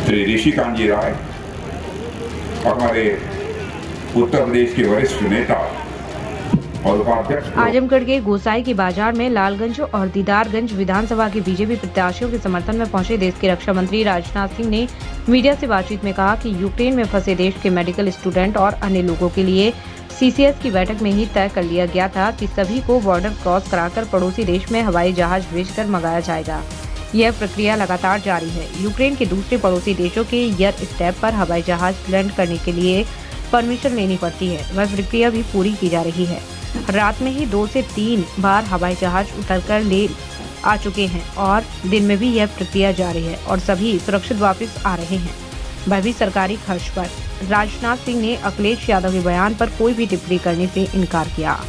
श्री ऋषिकांत जी राय और हमारे उत्तर प्रदेश के वरिष्ठ नेता और उपाध्यक्ष आजमगढ़ के गोसाई के बाजार में लालगंज और दीदारगंज विधानसभा के बीजेपी प्रत्याशियों के समर्थन में पहुंचे देश के रक्षा मंत्री राजनाथ सिंह ने मीडिया से बातचीत में कहा कि यूक्रेन में फंसे देश के मेडिकल स्टूडेंट और अन्य लोगों के लिए सीसीएस की बैठक में ही तय कर लिया गया था कि सभी को बॉर्डर क्रॉस कराकर पड़ोसी देश में हवाई जहाज भेजकर मंगाया जाएगा। यह प्रक्रिया लगातार जारी है। यूक्रेन के दूसरे पड़ोसी देशों के एयर स्टेप पर हवाई जहाज लैंड करने के लिए परमिशन लेनी पड़ती है। वह प्रक्रिया भी पूरी की जा रही है। रात में ही 2 से 3 बार हवाई जहाज उतरकर ले आ चुके हैं और दिन में भी यह प्रक्रिया जारी है और सभी सुरक्षित वापस आ रहे हैं, वह भी सरकारी खर्च पर। राजनाथ सिंह ने अखिलेश यादव के बयान पर कोई भी टिप्पणी करने से इनकार किया।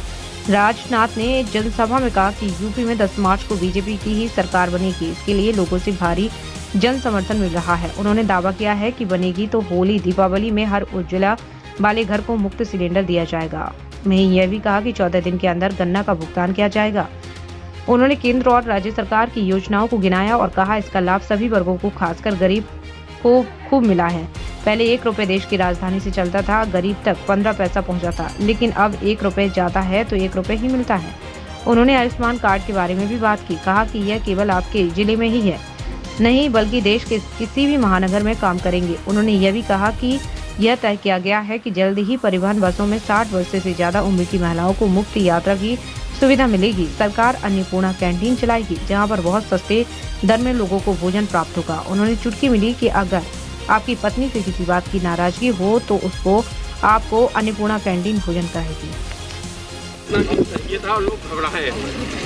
राजनाथ ने जनसभा में कहा कि यूपी में 10 मार्च को बीजेपी की ही सरकार बनेगी। इसके लिए लोगों से भारी जन समर्थन मिल रहा है। उन्होंने दावा किया है कि बनेगी तो होली दीपावली में हर उज्ज्वला वाले घर को मुफ्त सिलेंडर दिया जाएगा। वहीं यह भी कहा कि 14 दिन के अंदर गन्ना का भुगतान किया जाएगा। उन्होंने केंद्र और राज्य सरकार की योजनाओं को गिनाया और कहा इसका लाभ सभी वर्गों को, खासकर गरीब को खूब मिला है। पहले 1 रुपए देश की राजधानी से चलता था, गरीब तक 15 पैसा पहुंचा था, लेकिन अब 1 रुपए जाता है तो 1 रुपए ही मिलता है। उन्होंने आयुष्मान कार्ड के बारे में भी बात की। कहा कि यह केवल आपके जिले में ही है नहीं, बल्कि देश के किसी भी महानगर में काम करेंगे। उन्होंने यह भी कहा कि यह तय किया गया है कि जल्द ही परिवहन बसों में 60 वर्ष से ज्यादा उम्र की महिलाओं को मुफ्त यात्रा की सुविधा मिलेगी। सरकार अन्नपूर्णा कैंटीन चलाएगी, जहां पर बहुत सस्ते दर में लोगों को भोजन प्राप्त होगा। उन्होंने चुटकी मिली कि अगर आपकी पत्नी से किसी बात की नाराजगी हो तो उसको आपको अन्नपूर्णा कैंटीन भोजन कराएगी। ये था लोग घबराए।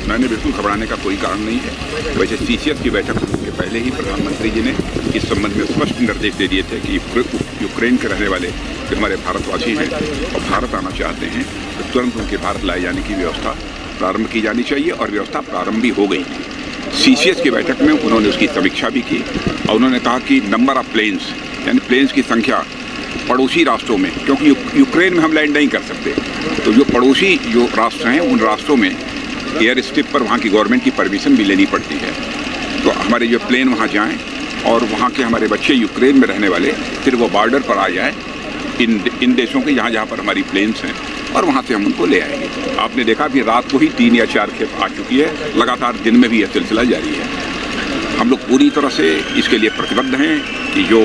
मैंने बिल्कुल घबराने का कोई कारण नहीं है। वैसे सीसीएस की बैठक के पहले ही प्रधानमंत्री जी ने इस संबंध में स्पष्ट निर्देश दे दिए थे कि यूक्रेन के रहने वाले जो हमारे भारतवासी हैं और भारत आना चाहते हैं तो तुरंत उनके भारत लाए जाने की व्यवस्था प्रारंभ की जानी चाहिए और व्यवस्था प्रारंभ भी हो गई। सीसीएस की बैठक में उन्होंने उसकी समीक्षा भी की और उन्होंने कहा कि नंबर ऑफ प्लेन्स यानी प्लेन्स की संख्या पड़ोसी राष्ट्रों में, क्योंकि यूक्रेन में हम लैंड नहीं कर सकते, तो जो पड़ोसी जो राष्ट्र हैं उन राष्ट्रों में एयर स्ट्रिप पर वहाँ की गवर्नमेंट की परमिशन भी लेनी पड़ती है। तो हमारे जो प्लेन वहाँ जाएं और वहाँ के हमारे बच्चे यूक्रेन में रहने वाले फिर वो बॉर्डर पर आ जाएं इन देशों के जहाँ पर हमारी प्लेन्स हैं और वहाँ से हम उनको ले आएंगे। आपने देखा भी रात को ही 3 या 4 खेप आ चुकी है, लगातार दिन में भी यह सिलसिला जारी है। हम लोग पूरी तरह से इसके लिए प्रतिबद्ध हैं कि जो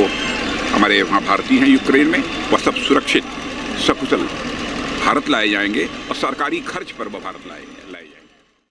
हमारे वहाँ भारतीय हैं यूक्रेन में वह सब सुरक्षित सकुशल भारत लाए जाएंगे और सरकारी खर्च पर वह भारत लाए जाएंगे।